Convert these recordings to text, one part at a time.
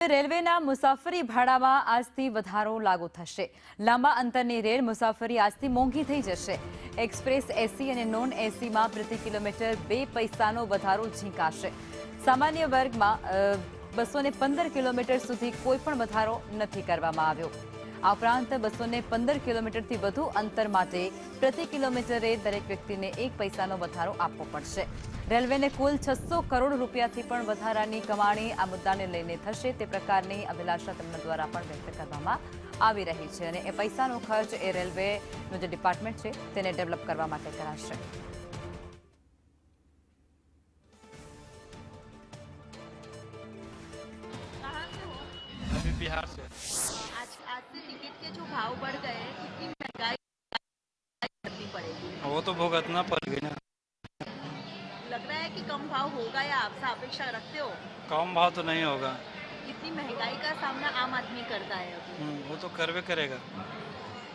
રેલવેના મુસાફરી ભાડામાં આજથી વધારો લાગુ થશે। લાંબા અંતરની રેલ મુસાફરી આજથી મોંઘી થઈ જશે। એક્સપ્રેસ એસી અને નોન એસીમાં પ્રતિ કિલોમીટર 2 પૈસાનો વધારો ઝીંકાશે। સામાન્ય વર્ગમાં 215 કિલોમીટર સુધી કોઈ પણ વધારો નથી કરવામાં આવ્યો। આ ઉપરાંત 215 કિલોમીટરથી વધુ અંતર માટે પ્રતિ કિલોમીટરે દરેક વ્યક્તિને 1 પૈસાનો વધારો આપવો પડશે। રેલવેને કુલ 600 કરોડ રૂપિયાથી પણ વધારાની કમાણી આ મુદ્દાને લઈને થશે તે પ્રકારની અભિલાષા તેમના દ્વારા પણ વ્યક્ત કરવામાં આવી રહી છે અને એ પૈસાનો ખર્ચ એ રેલવેનું જે ડિપાર્ટમેન્ટ છે તેને ડેવલપ કરવા માટે કરાશે। अभी बिहार से। आज से टिकट के जो भाव बढ़ गए हैं, कितनी महंगाई करनी पड़ेगी? वो तो भुगतना पड़ गई ना। लग रहा है कि कम भाव होगा या आपसे अपेक्षा रखते हो? कम भाव तो नहीं होगा। इतनी महंगाई का सामना आम आदमी करता है अभी। वो तो करवे करेगा।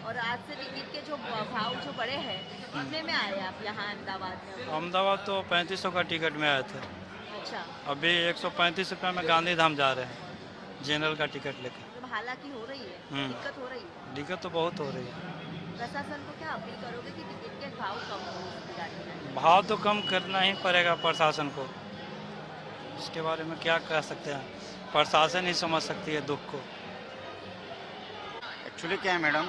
और आज से टिकट के जो भाव जो बढ़े हैं, कितने में आए आप यहाँ अहमदाबाद में? अहमदाबाद तो 3500 का टिकट में आए थे। अच्छा, अभी 135 रुपये में गांधी धाम जा रहे हैं जनरल का टिकट लेकर। मतलब हालांकि हो रही है, दिक्कत हो रही है। दिक्कत तो बहुत हो रही है। प्रशासन को क्या अपील करोगे कि टिकट के भाव कम हो? भाव तो कम करना ही पड़ेगा प्रशासन को। इसके बारे में क्या कह सकते हैं, प्रशासन ही समझ सकती है दुख को। एक्चुअली क्या है मैडम,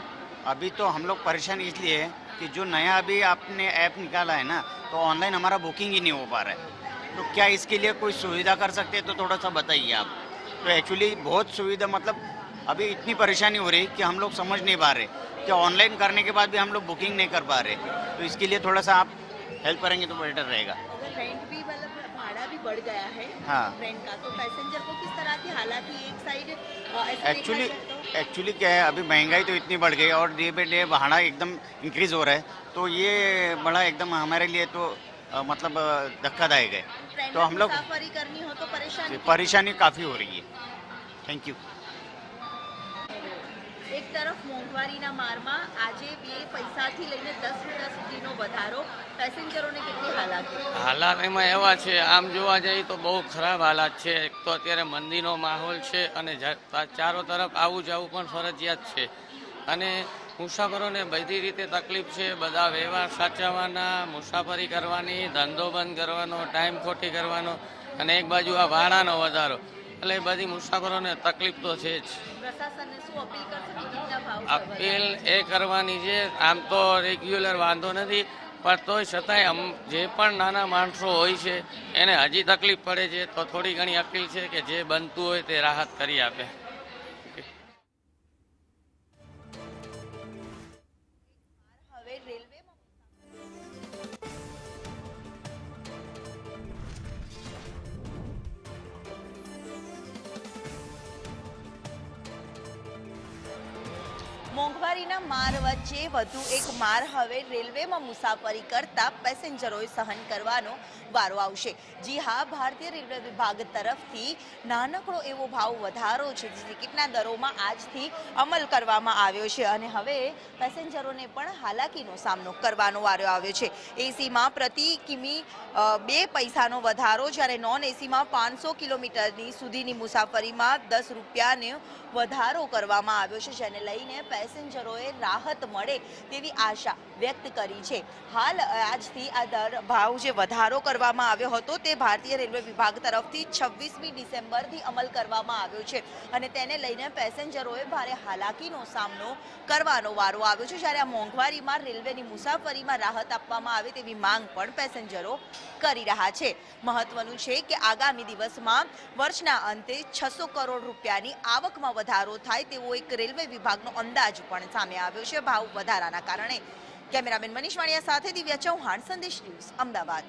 अभी तो हम लोग परेशान इसलिए है कि जो नया अभी आपने ऐप निकाला है ना, तो ऑनलाइन हमारा बुकिंग ही नहीं हो पा रहा है। तो क्या इसके लिए कोई सुविधा कर सकते हैं तो थोड़ा सा बताइए आप। तो एक्चुअली बहुत सुविधा, मतलब अभी इतनी परेशानी हो रही कि हम लोग समझ नहीं पा रहे कि ऑनलाइन करने के बाद भी हम लोग बुकिंग नहीं कर पा रहे। तो इसके लिए थोड़ा सा आप हेल्प करेंगे तो बेटर रहेगा। अगर रेंट भी मतलब भाड़ा भी बढ़ गया है, हाँ, रेंट का, तो पैसेंजर को किस तरह की, हालांकि एक साइड एक्चुअली क्या है, अभी महंगाई तो इतनी बढ़ गई और डे बाई डे भाड़ा एकदम इंक्रीज हो रहा है। तो ये बड़ा एकदम हमारे लिए तो मतलब धक्कादायक है। तो हम लोग मुसाफरी करनी हो तो परेशानी काफ़ी हो रही है। Thank you. एक तरफ મોંઘવારીના મારમાં આજે 2 પૈસાથી લઈને 10 રૂપિયા સુધીનો વધારો, પેસેન્જરોને કેટલી હાલાત એમાં એવા છે, આમ જોવા જઈએ તો બહુ ખરાબ હાલાત છે। એક તો અત્યારે મંદીનો માહોલ છે અને ચારો તરફ આવું જવું પણ ફરજિયાત છે અને મુસાફરોને બધી રીતે તકલીફ છે। બધા વ્યવહાર સાચવવાના, મુસાફરી કરવાની, ધંધો બંધ કરવાનો, ટાઈમ ખોટી કરવાનો અને એક બાજુ આ ભાડાનો વધારો, એટલે બધી મુસાફરોને તકલીફ તો છે જ। પ્રશાસનને શું અપીલ કરશે? અપીલ એ કરવાની છે, આમ તો રેગ્યુલર વાંધો નથી, પણ તોય છતાંય જે પણ નાના માણસો હોય છે એને હજી તકલીફ પડે છે, તો થોડી ઘણી અપીલ છે કે જે બનતું હોય તે રાહત કરી આપે। હવે રેલવે મોંઘવારીના માર વચ્ચે વધુ એક માર હવે રેલવેમાં મુસાફરી કરતા પેસેન્જરોએ સહન કરવાનો વારો આવશે। જી હા, ભારતીય રેલવે વિભાગ તરફથી નાનકડો એવો ભાવ વધારો છે, જે ટિકિટના દરોમાં આજથી અમલ કરવામાં આવ્યો છે અને હવે પેસેન્જરોને પણ હાલાકીનો સામનો કરવાનો વારો આવ્યો છે। એસીમાં પ્રતિ કિમી 2 પૈસાનો વધારો, જ્યારે નોન એસીમાં 500 કિલોમીટરની સુધીની મુસાફરીમાં 10 રૂપિયાનો વધારો કરવામાં આવ્યો છે, જેને લઈને પેસેન્જરોએ રાહત મળે તેવી આશા વ્યક્ત કરી છે। હાલ આજથી આ ભાવ જે વધારો કરવામાં આવ્યો હતો તે ભારતીય રેલવે વિભાગ તરફથી 26મી ડિસેમ્બરથી અમલ કરવામાં આવ્યો છે અને તેને લઈને પેસેન્જરોએ ભારે હાલાકીનો સામનો કરવાનો વારો આવ્યો છે, જ્યારે આ મોંઘવારીમાં રેલવેની મુસાફરીમાં રાહત આપવામાં આવે તેવી માંગ પણ પેસેન્જરો કરી રહ્યા છે। મહત્વનું છે કે આગામી દિવસમાં વર્ષના અંતે 600 કરોડ રૂપિયાની આવકમાં વધારો થાય તેવો એક રેલવે વિભાગનો અંદાજ પણ સામે આવ્યો છે ભાવ વધારાના કારણે। કેમેરામેન મનીષ વાણિયા સાથે દિવ્યા ચૌહાણ, સંદેશ ન્યૂઝ, અમદાવાદ।